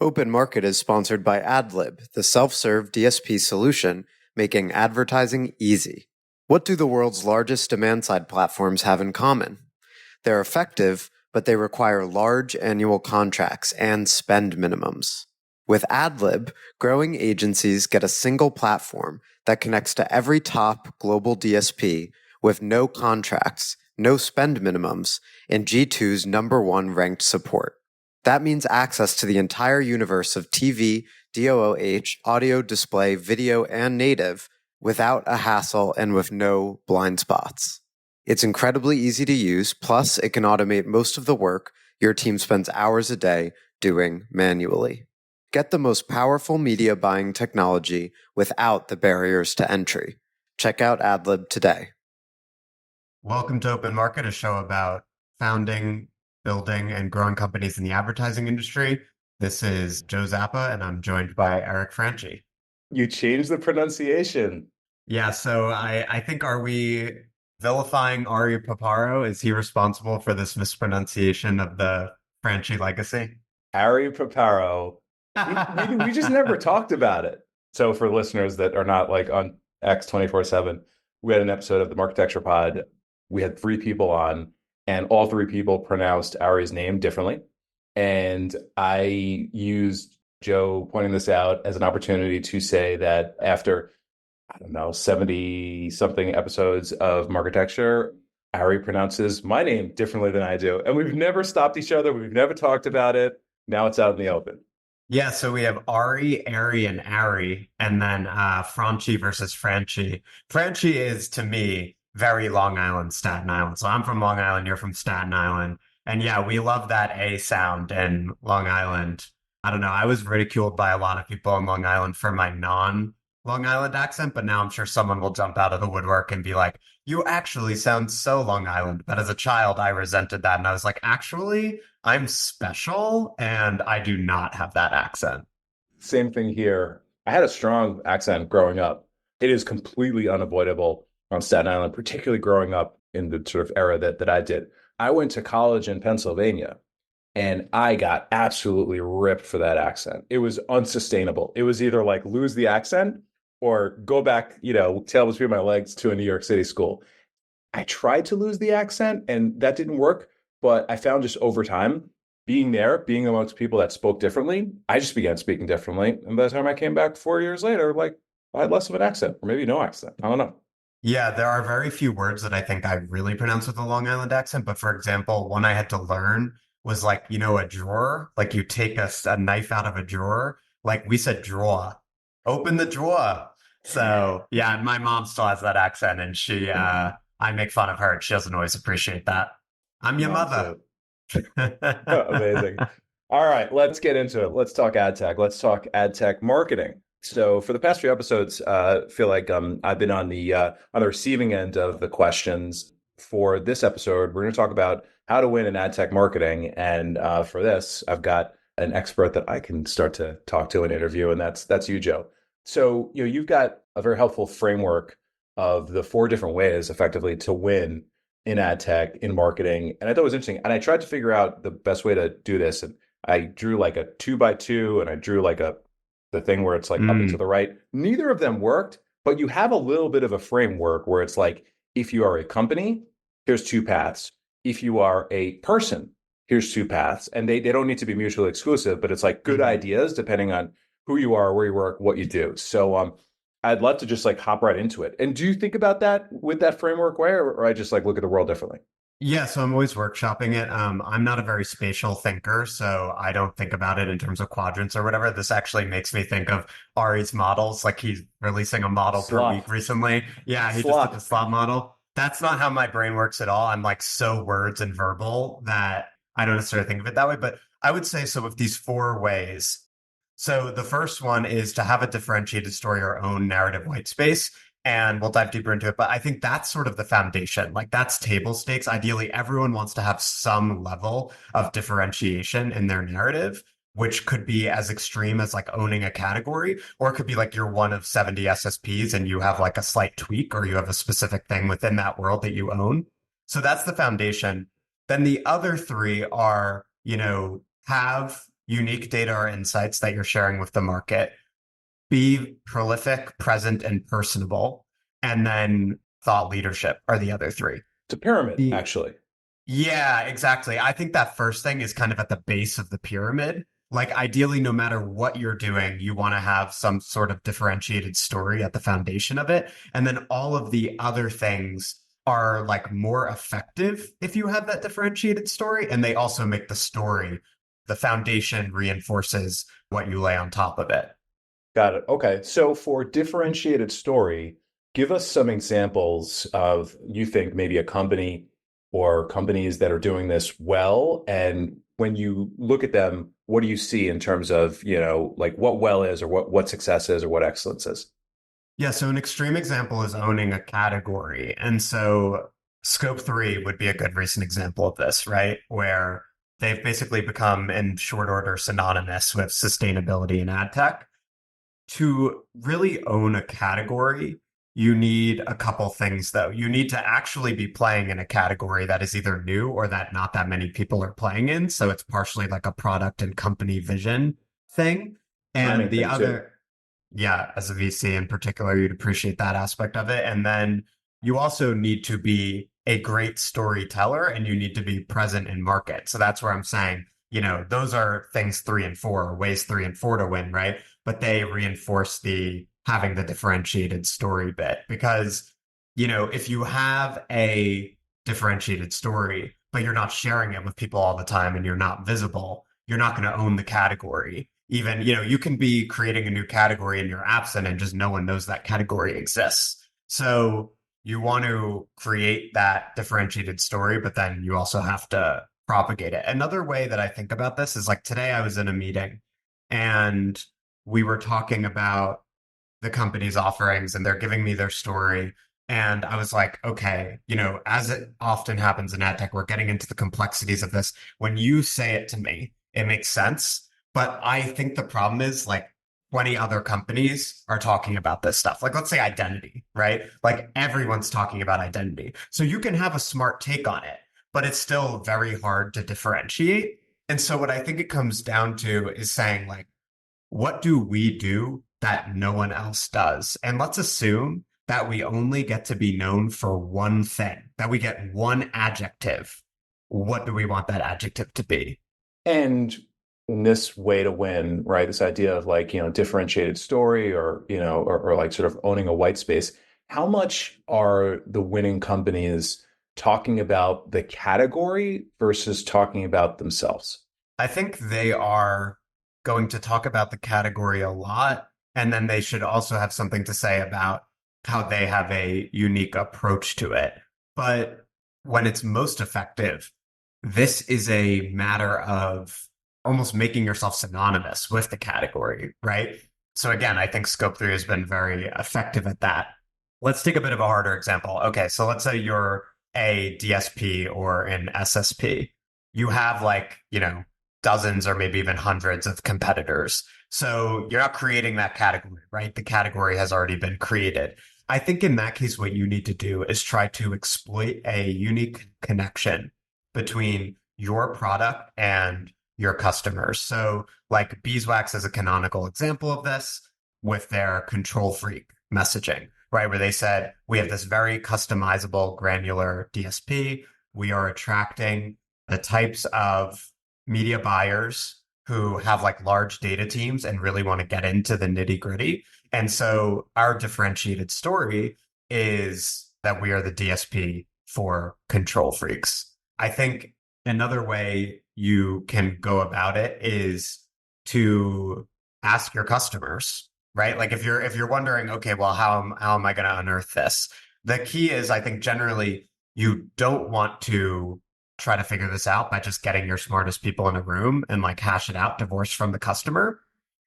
Open Market is sponsored by AdLib, the self-serve DSP solution making advertising easy. What do the world's largest demand-side platforms have in common? They're effective, but they require large annual contracts and spend minimums. With AdLib, growing agencies get a single platform that connects to every top global DSP with no contracts, no spend minimums, and G2's #1 ranked support. That means access to the entire universe of TV, DOOH, audio, display, video, and native without a hassle and with no blind spots. It's incredibly easy to use, plus it can automate most of the work your team spends hours a day doing manually. Get the most powerful media buying technology without the barriers to entry. Check out AdLib today. Welcome to Open Market, a show about founding, building, and growing companies in the advertising industry. This is Joe Zappa, and I'm joined by Eric Franchi. You changed the pronunciation. Yeah, so I think, are we vilifying Ari Paparo? Is he responsible for this mispronunciation of the Franchi legacy? Ari Paparo. We just never talked about it. So for listeners that are not like on X 24/7, we had an episode of the Marketecture Pod. We had 3 people on, and all 3 people pronounced Ari's name differently. And I used Joe pointing this out as an opportunity to say that after, 70-something episodes of Marketecture, Ari pronounces my name differently than I do. And we've never stopped each other. We've never talked about it. Now it's out in the open. Yeah, so we have Ari, and Ari, and then Franchi versus Franchi. Franchi is, to me, very Long Island, Staten Island. So I'm from Long Island, you're from Staten Island. And yeah, we love that A sound in Long Island. I don't know, I was ridiculed by a lot of people in Long Island for my non-Long Island accent, but now I'm sure someone will jump out of the woodwork and be like, you actually sound so Long Island. But as a child, I resented that. And I was like, actually, I'm special and I do not have that accent. Same thing here. I had a strong accent growing up. It is completely unavoidable on Staten Island, particularly growing up in the sort of era that I did. I went to college in Pennsylvania and I got absolutely ripped for that accent. It was unsustainable. It was either like lose the accent or go back, tail between my legs to a New York City school. I tried to lose the accent and that didn't work. But I found just over time, being amongst people that spoke differently, I just began speaking differently. And by the time I came back 4 years later, like I had less of an accent or maybe no accent. I don't know. Yeah, there are very few words that I think I really pronounce with a Long Island accent. But for example, one I had to learn was like, a drawer, like you take a knife out of a drawer. Like we said, drawer, open the drawer. So yeah, my mom still has that accent and I make fun of her and she doesn't always appreciate that. I'm your mother. Amazing. All right, let's get into it. Let's talk ad tech. Let's talk ad tech marketing. So for the past few episodes, I feel like I've been on the receiving end of the questions. For this episode, we're going to talk about how to win in ad tech marketing. And for this, I've got an expert that I can start to talk to and interview, and that's you, Joe. So you've got a very helpful framework of the 4 different ways, effectively, to win in ad tech, in marketing. And I thought it was interesting. And I tried to figure out the best way to do this. And I drew like a 2x2 and I drew like the thing where it's like up and to the right. Neither of them worked, but you have a little bit of a framework where it's like, if you are a company, here's 2 paths. If you are a person, here's 2 paths. And they don't need to be mutually exclusive, but it's like good ideas depending on who you are, where you work, what you do. So I'd love to just like hop right into it. And do you think about that with that framework way, or I just like look at the world differently? Yeah, so I'm always workshopping it. I'm not a very spatial thinker, so I don't think about it in terms of quadrants or whatever. This actually makes me think of Ari's models, like he's releasing a model per week recently. Yeah, he just did the slot model. That's not how my brain works at all. I'm like so words and verbal that I don't necessarily think of it that way. But I would say so with these 4 ways. So the first one is to have a differentiated story or own narrative white space. And we'll dive deeper into it. But I think that's sort of the foundation. Like that's table stakes. Ideally, everyone wants to have some level of differentiation in their narrative, which could be as extreme as like owning a category, or it could be like you're one of 70 SSPs and you have like a slight tweak or you have a specific thing within that world that you own. So that's the foundation. Then the other 3 are, have unique data or insights that you're sharing with the market, be prolific, present, and personable, and then thought leadership are the other three. It's a pyramid, The, actually. yeah, exactly. I think that first thing is kind of at the base of the pyramid. Like, ideally, no matter what you're doing, you want to have some sort of differentiated story at the foundation of it. And then all of the other things are like more effective if you have that differentiated story. And they also make the story, the foundation reinforces what you lay on top of it. Got it. Okay. So for differentiated story, give us some examples of you think maybe a company or companies that are doing this well. And when you look at them, what do you see in terms of, like what well is or what success is or what excellence is? Yeah, so an extreme example is owning a category. And so Scope 3 would be a good recent example of this, right? Where they've basically become in short order synonymous with sustainability and ad tech. To really own a category, you need a couple things though. You need to actually be playing in a category that is either new or that not that many people are playing in. So it's partially like a product and company vision thing. And Timing the thing too. other, yeah, as a VC in particular, you'd appreciate that aspect of it. And then you also need to be a great storyteller and you need to be present in market. So that's where I'm saying, those are things 3 and 4, or ways 3 and 4 to win, right? But they reinforce the having the differentiated story bit because, if you have a differentiated story, but you're not sharing it with people all the time and you're not visible, you're not going to own the category. Even, you can be creating a new category and you're absent and just no one knows that category exists. So you want to create that differentiated story, but then you also have to propagate it. Another way that I think about this is like today I was in a meeting and we were talking about the company's offerings and they're giving me their story. And I was like, okay, as it often happens in ad tech, we're getting into the complexities of this. When you say it to me, it makes sense. But I think the problem is like 20 other companies are talking about this stuff. Like, let's say identity, right? Like, everyone's talking about identity. So you can have a smart take on it, but it's still very hard to differentiate. And so, what I think it comes down to is saying, like, what do we do that no one else does? And let's assume that we only get to be known for one thing, that we get one adjective. What do we want that adjective to be? And this way to win, right? This idea of like, differentiated story or like sort of owning a white space. How much are the winning companies talking about the category versus talking about themselves? I think they are going to talk about the category a lot. And then they should also have something to say about how they have a unique approach to it. But when it's most effective, this is a matter of almost making yourself synonymous with the category, right? So again, I think Scope 3 has been very effective at that. Let's take a bit of a harder example. Okay, so let's say you're a DSP or an SSP. You have like, dozens or maybe even hundreds of competitors. So you're not creating that category, right? The category has already been created. I think in that case, what you need to do is try to exploit a unique connection between your product and your customers. So like Beeswax is a canonical example of this with their control freak messaging, right? Where they said, we have this very customizable granular DSP. We are attracting the types of media buyers who have like large data teams and really want to get into the nitty gritty. And so our differentiated story is that we are the DSP for control freaks. I think another way you can go about it is to ask your customers, right? Like if you're wondering, okay, well, how am I going to unearth this? The key is, I think generally you don't want to try to figure this out by just getting your smartest people in a room and like hash it out, divorced from the customer.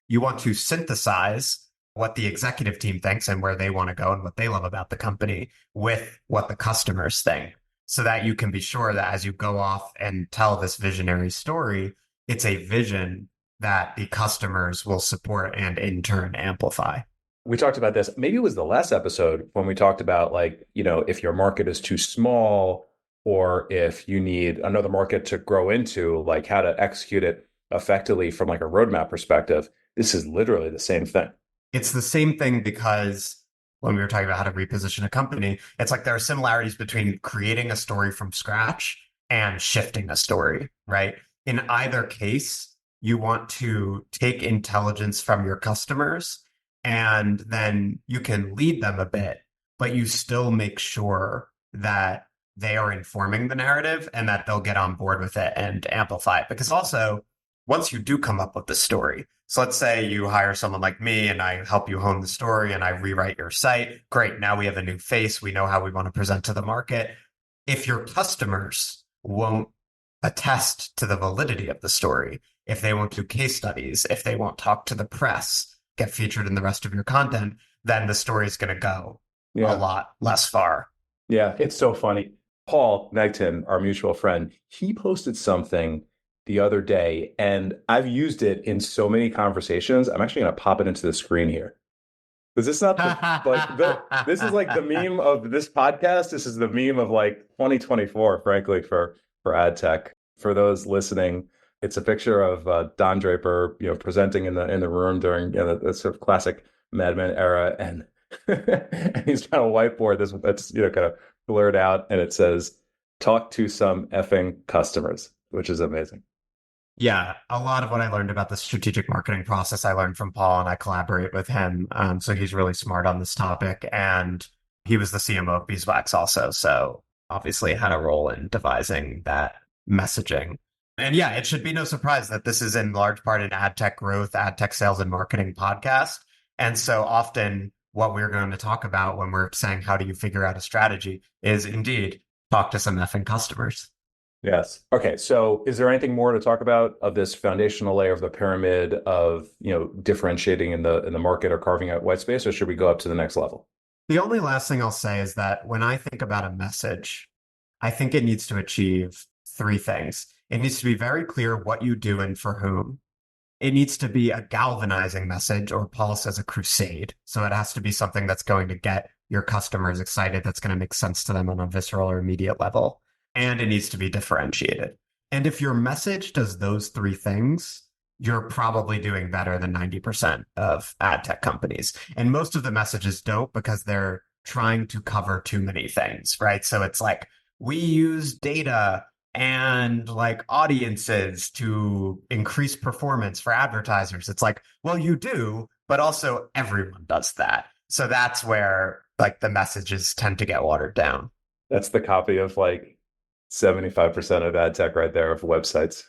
You want to synthesize what the executive team thinks and where they want to go and what they love about the company with what the customers think, so that you can be sure that as you go off and tell this visionary story, it's a vision that the customers will support and in turn amplify. We talked about this. Maybe it was the last episode when we talked about like, if your market is too small or if you need another market to grow into, like how to execute it. effectively from like a roadmap perspective, this is literally the same thing. It's the same thing because when we were talking about how to reposition a company, it's like there are similarities between creating a story from scratch and shifting a story, right? In either case, you want to take intelligence from your customers and then you can lead them a bit, but you still make sure that they are informing the narrative and that they'll get on board with it and amplify it. Because also, once you do come up with the story, so let's say you hire someone like me and I help you hone the story and I rewrite your site. Great. Now we have a new face. We know how we want to present to the market. If your customers won't attest to the validity of the story, if they won't do case studies, if they won't talk to the press, get featured in the rest of your content, then the story is going to go a lot less far. Yeah, it's so funny. Paul Negton, our mutual friend, he posted something the other day, and I've used it in so many conversations. I'm actually going to pop it into the screen here. Is this not this is like the meme of this podcast? This is the meme of like 2024, frankly, for AdTech. For those listening, it's a picture of Don Draper, presenting in the room during the sort of classic Mad Men era, and and he's trying to whiteboard this that's kind of blurred out, and it says, "Talk to some effing customers," which is amazing. Yeah, a lot of what I learned about the strategic marketing process, I learned from Paul, and I collaborate with him. So he's really smart on this topic. And he was the CMO of Beeswax also. So obviously had a role in devising that messaging. And yeah, it should be no surprise that this is in large part an ad tech growth, ad tech sales and marketing podcast. And so often what we're going to talk about when we're saying, how do you figure out a strategy, is indeed talk to some effing customers. Yes. Okay. So is there anything more to talk about of this foundational layer of the pyramid of, differentiating in the market or carving out white space, or should we go up to the next level? The only last thing I'll say is that when I think about a message, I think it needs to achieve three things. It needs to be very clear what you do and for whom. It needs to be a galvanizing message, or Paul says a crusade. So it has to be something that's going to get your customers excited, that's going to make sense to them on a visceral or immediate level. And it needs to be differentiated. And if your message does those three things, you're probably doing better than 90% of ad tech companies. And most of the messages don't, because they're trying to cover too many things, right? So it's like, we use data and like audiences to increase performance for advertisers. It's like, well, you do, but also everyone does that. So that's where like the messages tend to get watered down. That's the copy of like 75% of ad tech right there of websites.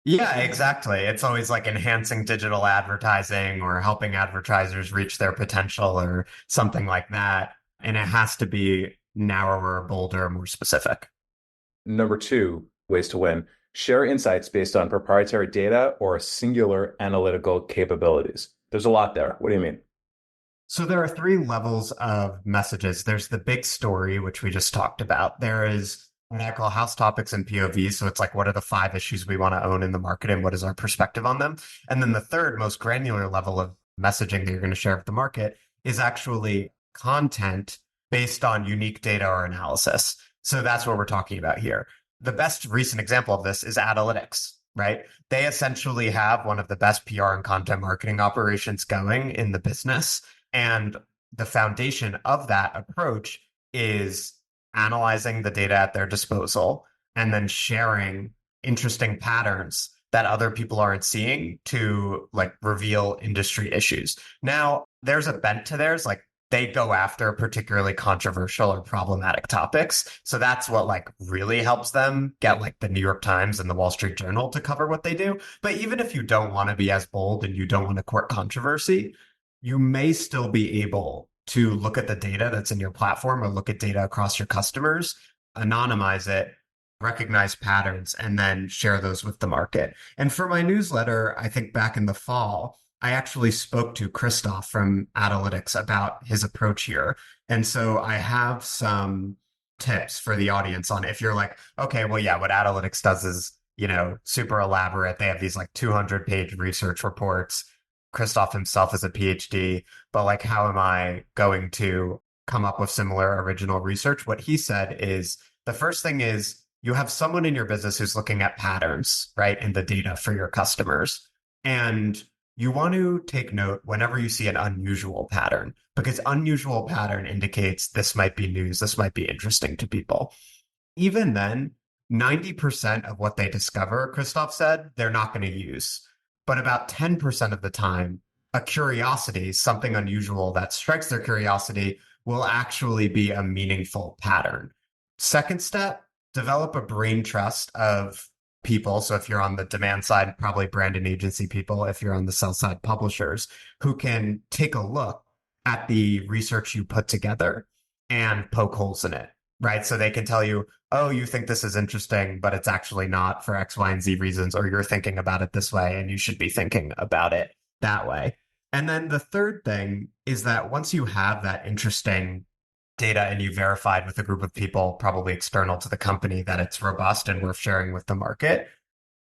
Yeah, exactly. It's always like enhancing digital advertising or helping advertisers reach their potential or something like that. And it has to be narrower, bolder, more specific. Number 2, ways to win. Share insights based on proprietary data or singular analytical capabilities. There's a lot there. What do you mean? So there are 3 levels of messages. There's the big story, which we just talked about. There is what I call house topics and POVs. So it's like, what are the 5 issues we want to own in the market and what is our perspective on them? And then the third most granular level of messaging that you're going to share with the market is actually content based on unique data or analysis. So that's what we're talking about here. The best recent example of this is Analytics, right? They essentially have one of the best PR and content marketing operations going in the business. And the foundation of that approach is analyzing the data at their disposal and then sharing interesting patterns that other people aren't seeing to like reveal industry issues. Now, there's a bent to theirs, like they go after particularly controversial or problematic topics. So that's what like really helps them get like the New York Times and the Wall Street Journal to cover what they do. But even if you don't want to be as bold and you don't want to court controversy, you may still be able to look at the data that's in your platform or look at data across your customers, anonymize it, recognize patterns, and then share those with the market. And for my newsletter, I think back in the fall, I actually spoke to Christoph from Analytics about his approach here. And so I have some tips for the audience on if you're like, okay, well, yeah, what Analytics does is, super elaborate. They have these like 200-page research reports. Christoph himself is a PhD, but like, how am I going to come up with similar original research? What he said is the first thing is you have someone in your business who's looking at patterns, right, in the data for your customers. And you want to take note whenever you see an unusual pattern, because unusual pattern indicates this might be news, this might be interesting to people. Even then, 90% of what they discover, Christoph said, they're not going to use. But about 10% of the time, a curiosity, something unusual that strikes their curiosity, will actually be a meaningful pattern. Second step, develop a brain trust of people. So if you're on the demand side, probably brand and agency people. If you're on the sell side, publishers who can take a look at the research you put together and poke holes in it, right? So they can tell you, oh, you think this is interesting, but it's actually not for X, Y, and Z reasons, or you're thinking about it this way and you should be thinking about it that way. And then the third thing is that once you have that interesting data and you verified with a group of people, probably external to the company, that it's robust and worth sharing with the market,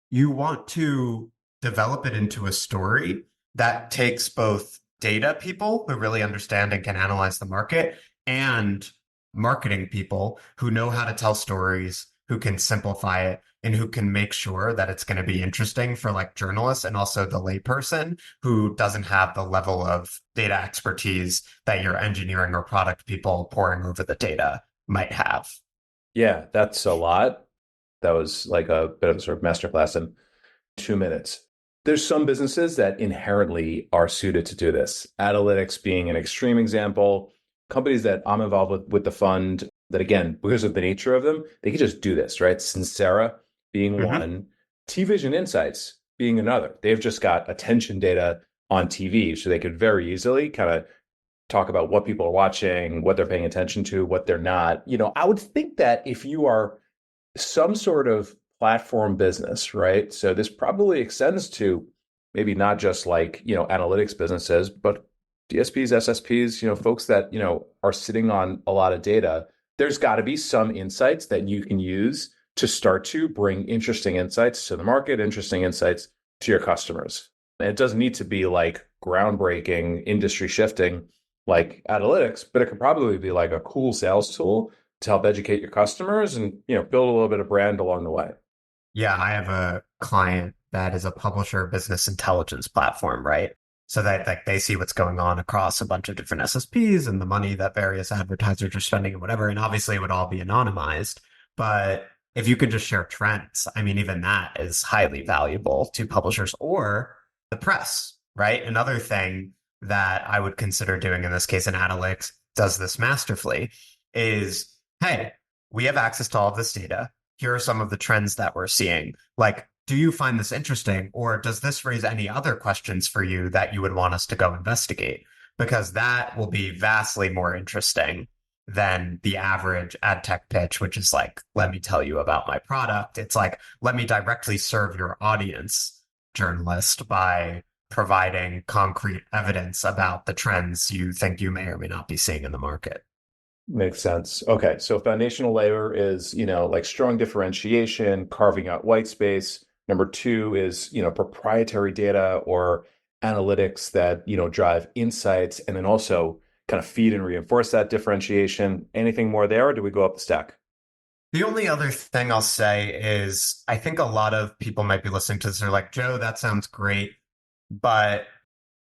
you want to develop it into a story that takes both data people who really understand and can analyze the market and marketing people who know how to tell stories, who can simplify it, and who can make sure that it's going to be interesting for like journalists and also the layperson who doesn't have the level of data expertise that your engineering or product people poring over the data might have. Yeah, that's a lot. That was like a bit of a sort of masterclass in 2 minutes. There's some businesses that inherently are suited to do this. Analytics being an extreme example. Companies that I'm involved with the fund that, again, because of the nature of them, they can just do this, right? Sincera being one, T-Vision Insights being another. They've just got attention data on TV, so they could very easily kind of talk about what people are watching, what they're paying attention to, what they're not. I would think that if you are some sort of platform business, right? So this probably extends to maybe not just like, analytics businesses, but DSPs, SSPs, folks that, are sitting on a lot of data. There's got to be some insights that you can use to start to bring interesting insights to the market, interesting insights to your customers. And it doesn't need to be like groundbreaking, industry shifting like analytics, but it could probably be like a cool sales tool to help educate your customers and, build a little bit of brand along the way. Yeah, I have a client that is a publisher business intelligence platform, right? So that like they see what's going on across a bunch of different SSPs and the money that various advertisers are spending and whatever. And obviously it would all be anonymized. But if you could just share trends, I mean, even that is highly valuable to publishers or the press, right? Another thing that I would consider doing in this case, and Analytics does this masterfully, is, hey, we have access to all of this data. Here are some of the trends that we're seeing. Like, do you find this interesting? Or does this raise any other questions for you that you would want us to go investigate? Because that will be vastly more interesting than the average ad tech pitch, which is like, let me tell you about my product. It's like, let me directly serve your audience, journalist, by providing concrete evidence about the trends you think you may or may not be seeing in the market. Makes sense. Okay. So foundational layer is, like strong differentiation, carving out white space. Number two is, proprietary data or analytics that, drive insights and then also kind of feed and reinforce that differentiation. Anything more there, or do we go up the stack? The only other thing I'll say is I think a lot of people might be listening to this. They're like, Joe, that sounds great, but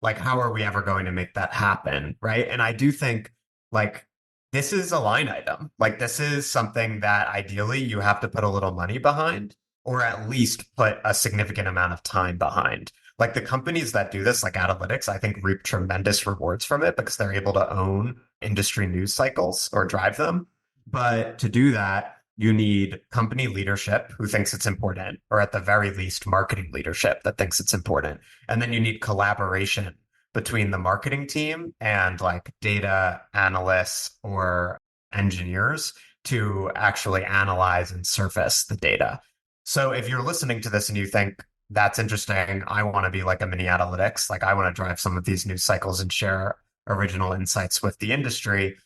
like, how are we ever going to make that happen? Right. And I do think like this is a line item. Like this is something that ideally you have to put a little money behind or at least put a significant amount of time behind. Like the companies that do this, like Analytics, I think reap tremendous rewards from it because they're able to own industry news cycles or drive them. But to do that, you need company leadership who thinks it's important, or at the very least, marketing leadership that thinks it's important. And then you need collaboration between the marketing team and like data analysts or engineers to actually analyze and surface the data. So if you're listening to this and you think that's interesting, I want to be like a mini analytics, like I want to drive some of these news cycles and share original insights with the industry,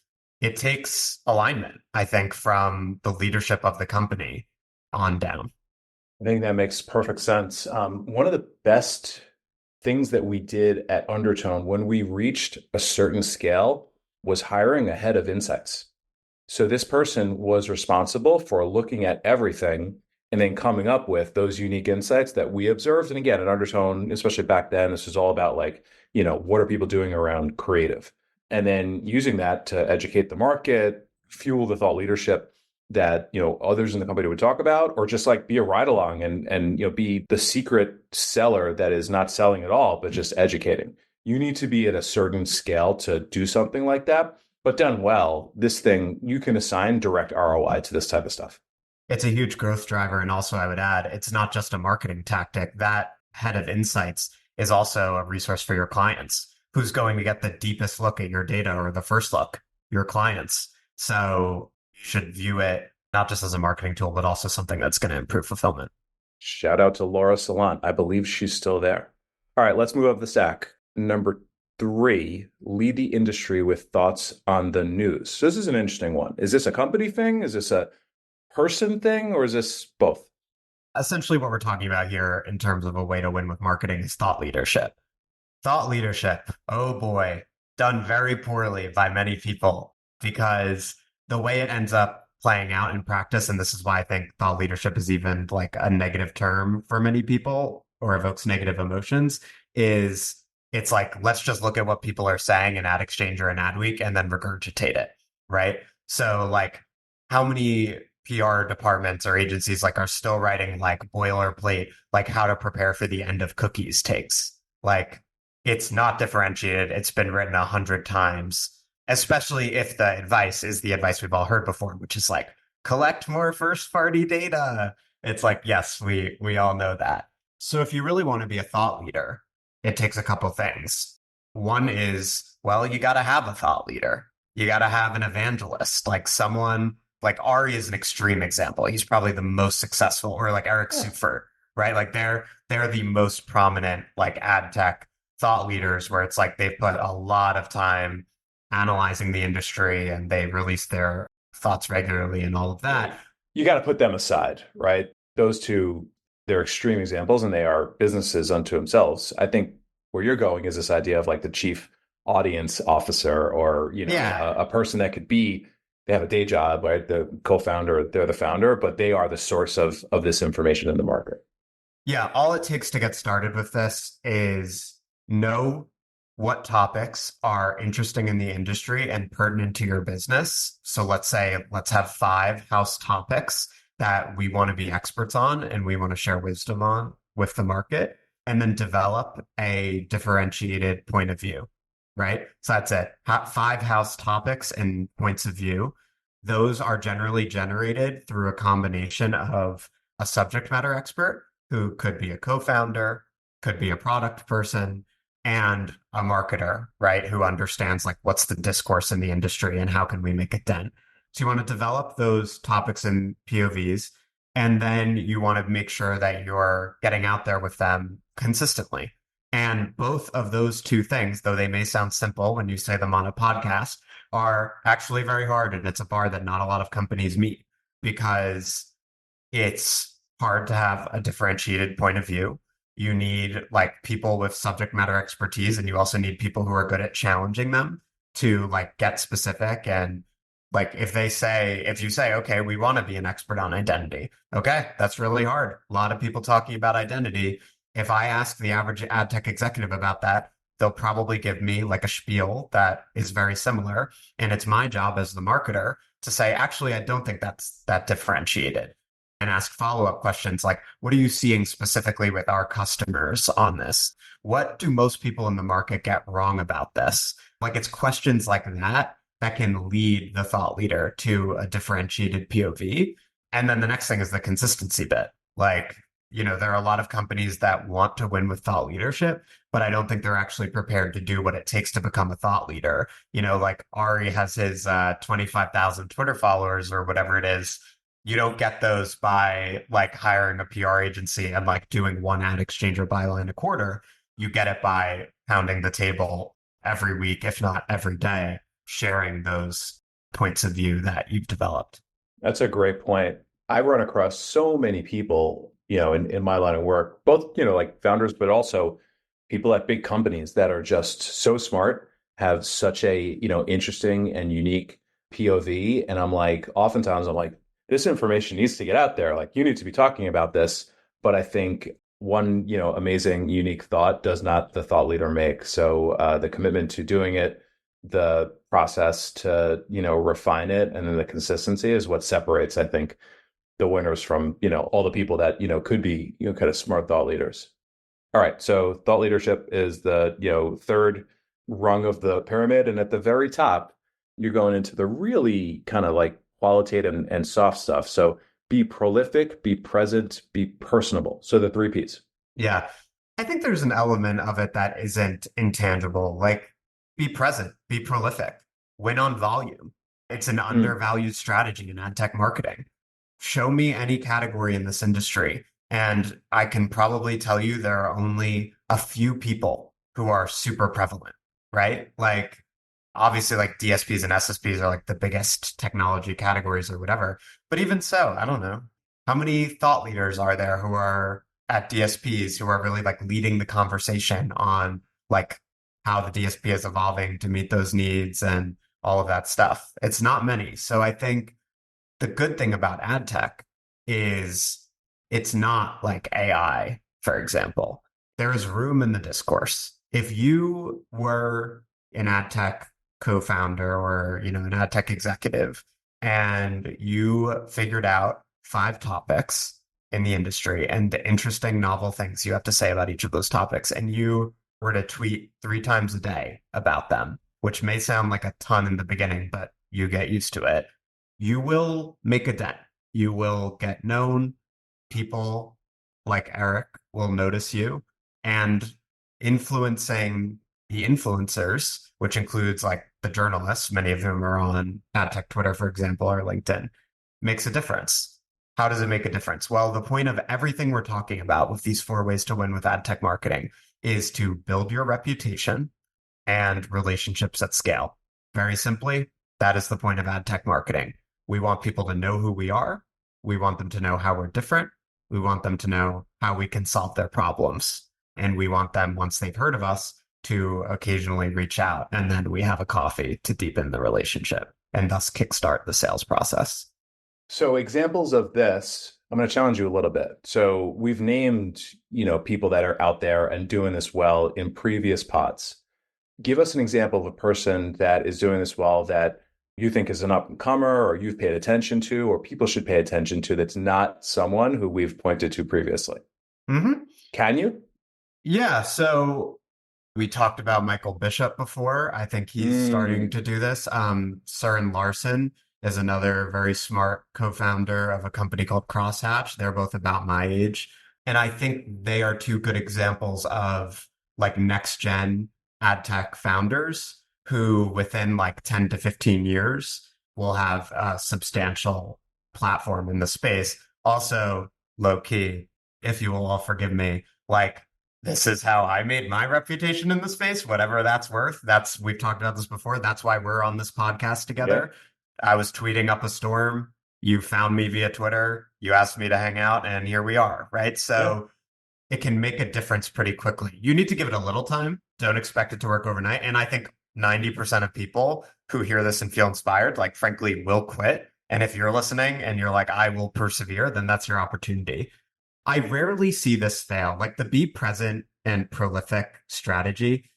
it takes alignment, I think, from the leadership of the company on down. I think that makes perfect sense. One of the best things that we did at Undertone when we reached a certain scale was hiring a head of insights. So this person was responsible for looking at everything and then coming up with those unique insights that we observed. And again, an undertone, especially back then, this was all about like, what are people doing around creative? And then using that to educate the market, fuel the thought leadership that, others in the company would talk about, or just like be a ride along and be the secret seller that is not selling at all, but just educating. You need to be at a certain scale to do something like that. But done well, this thing, you can assign direct ROI to this type of stuff. It's a huge growth driver. And also, I would add, it's not just a marketing tactic. That head of insights is also a resource for your clients. Who's going to get the deepest look at your data or the first look? Your clients. So you should view it not just as a marketing tool, but also something that's going to improve fulfillment. Shout out to Laura Salant. I believe she's still there. All right, let's move up the stack. Number 3, lead the industry with thoughts on the news. So this is an interesting one. Is this a company thing? Is this a person thing? Or is this both? Essentially, what we're talking about here in terms of a way to win with marketing is thought leadership. Thought leadership, oh boy, done very poorly by many people because the way it ends up playing out in practice, and this is why I think thought leadership is even like a negative term for many people or evokes negative emotions, is it's like, let's just look at what people are saying in Ad Exchange or in Adweek and then regurgitate it, right? So like how many PR departments or agencies like are still writing like boilerplate, like how to prepare for the end of cookies takes? Like it's not differentiated. It's been written 100 times, especially if the advice is the advice we've all heard before, which is like collect more first party data. It's like, yes, we all know that. So if you really want to be a thought leader, it takes a couple things. One is, well, you got to have a thought leader. You got to have an evangelist, like someone like Ari is an extreme example. He's probably the most successful, or like Eric Seufert, right? Like they're the most prominent like ad tech thought leaders where it's like they've put a lot of time analyzing the industry and they release their thoughts regularly and all of that. You got to put them aside, right? Those two, they're extreme examples and they are businesses unto themselves. I think where you're going is this idea of like the chief audience officer or, a person that could be, they have a day job, right? The co-founder, they're the founder, but they are the source of this information in the market. Yeah, all it takes to get started with this is know what topics are interesting in the industry and pertinent to your business. So let's have 5 house topics that we want to be experts on and we want to share wisdom on with the market, and then develop a differentiated point of view, right? So that's it. 5 house topics and points of view. Those are generally generated through a combination of a subject matter expert who could be a co-founder, could be a product person, and a marketer, right? Who understands like what's the discourse in the industry and how can we make a dent. So you want to develop those topics and POVs, and then you want to make sure that you're getting out there with them consistently. And both of those two things, though they may sound simple when you say them on a podcast, are actually very hard. And it's a bar that not a lot of companies meet because it's hard to have a differentiated point of view. You need like people with subject matter expertise, and you also need people who are good at challenging them to like get specific. And like if you say, okay, we want to be an expert on identity. Okay, that's really hard. A lot of people talking about identity. If I ask the average ad tech executive about that, they'll probably give me like a spiel that is very similar. And it's my job as the marketer to say, actually, I don't think that's that differentiated. And ask follow-up questions like, what are you seeing specifically with our customers on this? What do most people in the market get wrong about this? Like it's questions like that can lead the thought leader to a differentiated POV. And then the next thing is the consistency bit. Like, there are a lot of companies that want to win with thought leadership, but I don't think they're actually prepared to do what it takes to become a thought leader. Like Ari has his 25,000 Twitter followers or whatever it is. You don't get those by like hiring a PR agency and like doing one ad exchange or byline a quarter. You get it by pounding the table every week, if not every day, sharing those points of view that you've developed. That's a great point. I run across so many people, in my line of work, both, like founders, but also people at big companies that are just so smart, have such a, interesting and unique POV. And I'm like, oftentimes I'm like, this information needs to get out there. Like, you need to be talking about this. But I think one, amazing, unique thought does not the thought leader make. So the commitment to doing it, the process to, refine it, and then the consistency is what separates, I think, the winners from, all the people that, could be, kind of smart thought leaders. All right. So thought leadership is the, third rung of the pyramid. And at the very top, you're going into the really kind of like qualitative and soft stuff. So be prolific, be present, be personable. So the three Ps. Yeah. I think there's an element of it that isn't intangible. Like, be present, be prolific, win on volume. It's an undervalued strategy in ad tech marketing. Show me any category in this industry, and I can probably tell you there are only a few people who are super prevalent, right? Like, obviously, like DSPs and SSPs are like the biggest technology categories or whatever. But even so, I don't know. How many thought leaders are there who are at DSPs who are really like leading the conversation on like how the DSP is evolving to meet those needs and all of that stuff? It's not many. So I think the good thing about ad tech is it's not like AI, for example. There is room in the discourse. If you were an ad tech co-founder or, an ad tech executive, and you figured out 5 topics in the industry and the interesting novel things you have to say about each of those topics, and you were to tweet 3 times a day about them, which may sound like a ton in the beginning, but you get used to it, you will make a dent. You will get known. People like Eric will notice you, and influencing the influencers, which includes like the journalists, many of them are on AdTech Twitter, for example, or LinkedIn, makes a difference. How does it make a difference? Well, the point of everything we're talking about with these 4 ways to win with AdTech marketing is to build your reputation and relationships at scale. Very simply, that is the point of AdTech marketing. We want people to know who we are. We want them to know how we're different. We want them to know how we can solve their problems. And we want them, once they've heard of us, to occasionally reach out. And then we have a coffee to deepen the relationship and thus kickstart the sales process. So examples of this, I'm going to challenge you a little bit. So we've named, people that are out there and doing this well in previous pods. Give us an example of a person that is doing this well that you think is an up-and-comer, or you've paid attention to, or people should pay attention to, that's not someone who we've pointed to previously. Can you? Yeah. So we talked about Michael Bishop before. I think he's starting to do this. Søren Larsen is another very smart co-founder of a company called Crosshatch. They're both about my age. And I think they are 2 good examples of like next gen ad tech founders who within like 10 to 15 years will have a substantial platform in the space. Also, low key, if you will all forgive me, like, this is how I made my reputation in the space, whatever that's worth. We've talked about this before. That's why we're on this podcast together. Yeah. I was tweeting up a storm. You found me via Twitter. You asked me to hang out, and here we are, right? So it can make a difference pretty quickly. You need to give it a little time. Don't expect it to work overnight. And I think 90% of people who hear this and feel inspired, like, frankly, will quit. And if you're listening and you're like, I will persevere, then that's your opportunity. I rarely see this fail. Like, the be present and prolific strategy,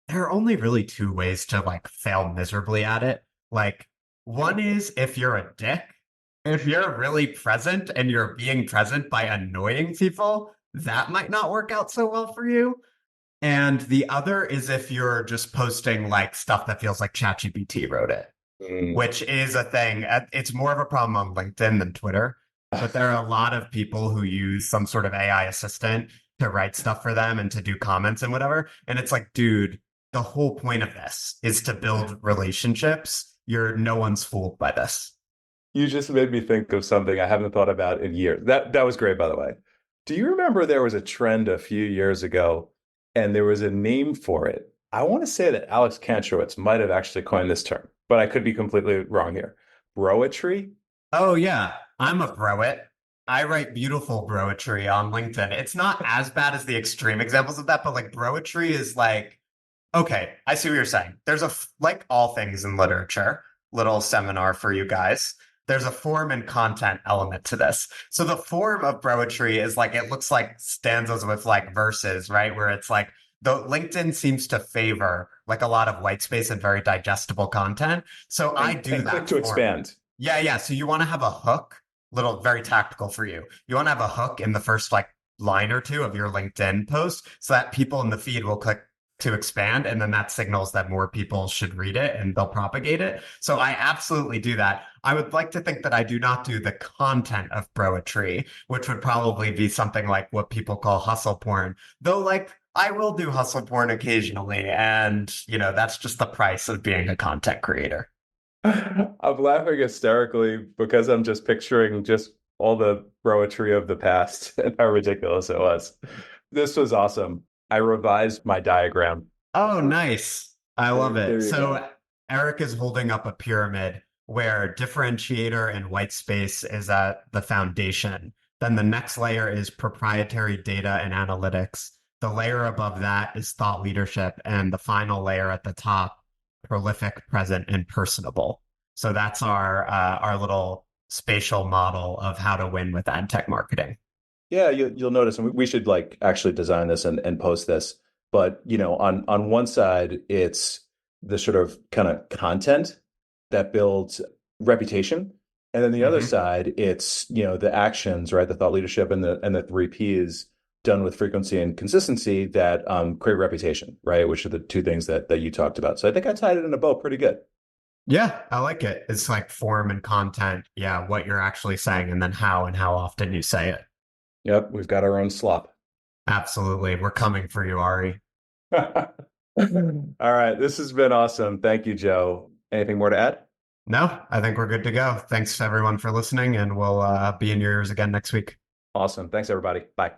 there are only really 2 ways to like fail miserably at it. Like, one is if you're a dick. If you're really present and you're being present by annoying people, that might not work out so well for you. And the other is if you're just posting like stuff that feels like ChatGPT wrote it, which is a thing. It's more of a problem on LinkedIn than Twitter. But there are a lot of people who use some sort of AI assistant to write stuff for them and to do comments and whatever. And it's like, dude, the whole point of this is to build relationships. No one's fooled by this. You just made me think of something I haven't thought about in years. That was great, by the way. Do you remember there was a trend a few years ago, and there was a name for it? I want to say that Alex Kantrowitz might have actually coined this term, but I could be completely wrong here. Broetry? Oh, yeah. I'm a broet. I write beautiful broetry on LinkedIn. It's not as bad as the extreme examples of that, but like broetry is like, okay, I see what you're saying. There's like all things in literature, little seminar for you guys. There's a form and content element to this. So the form of Broetry is like, it looks like stanzas with like verses, right? Where it's like, the LinkedIn seems to favor like a lot of white space and very digestible content. So I do and that click to form. expand. Yeah, yeah. So you want to have a hook, little very tactical for you. You want to have a hook in the first like line or two of your LinkedIn post so that people in the feed will click to expand, and then that signals that more people should read it and they'll propagate it. So I absolutely do that. I would like to think that I do not do the content of Broetry, which would probably be something like what people call hustle porn. Though like I will do hustle porn occasionally, and that's just the price of being a content creator. I'm laughing hysterically because I'm just picturing just all the Broetry of the past and how ridiculous it was. This was awesome. I revised my diagram. Oh, nice. I love There it. you So go. Eric is holding up a pyramid where differentiator and white space is at the foundation. Then the next layer is proprietary data and analytics. The layer above that is thought leadership. And the final layer at the top, prolific, present, and personable. So that's our little spatial model of how to win with ad tech marketing. Yeah, you'll notice, and we should like actually design this and post this. But on one side, it's the sort of kind of content that builds reputation, and then the other side, it's the actions, right? The thought leadership and the three Ps done with frequency and consistency that create reputation, right? Which are the two things that you talked about. So I think I tied it in a bow pretty good. Yeah, I like it. It's like form and content. Yeah, what you're actually saying, and then how and how often you say it. Yep, we've got our own slop. Absolutely. We're coming for you, Ari. All right, this has been awesome. Thank you, Joe. Anything more to add? No, I think we're good to go. Thanks everyone for listening, and we'll be in your ears again next week. Awesome. Thanks, everybody. Bye.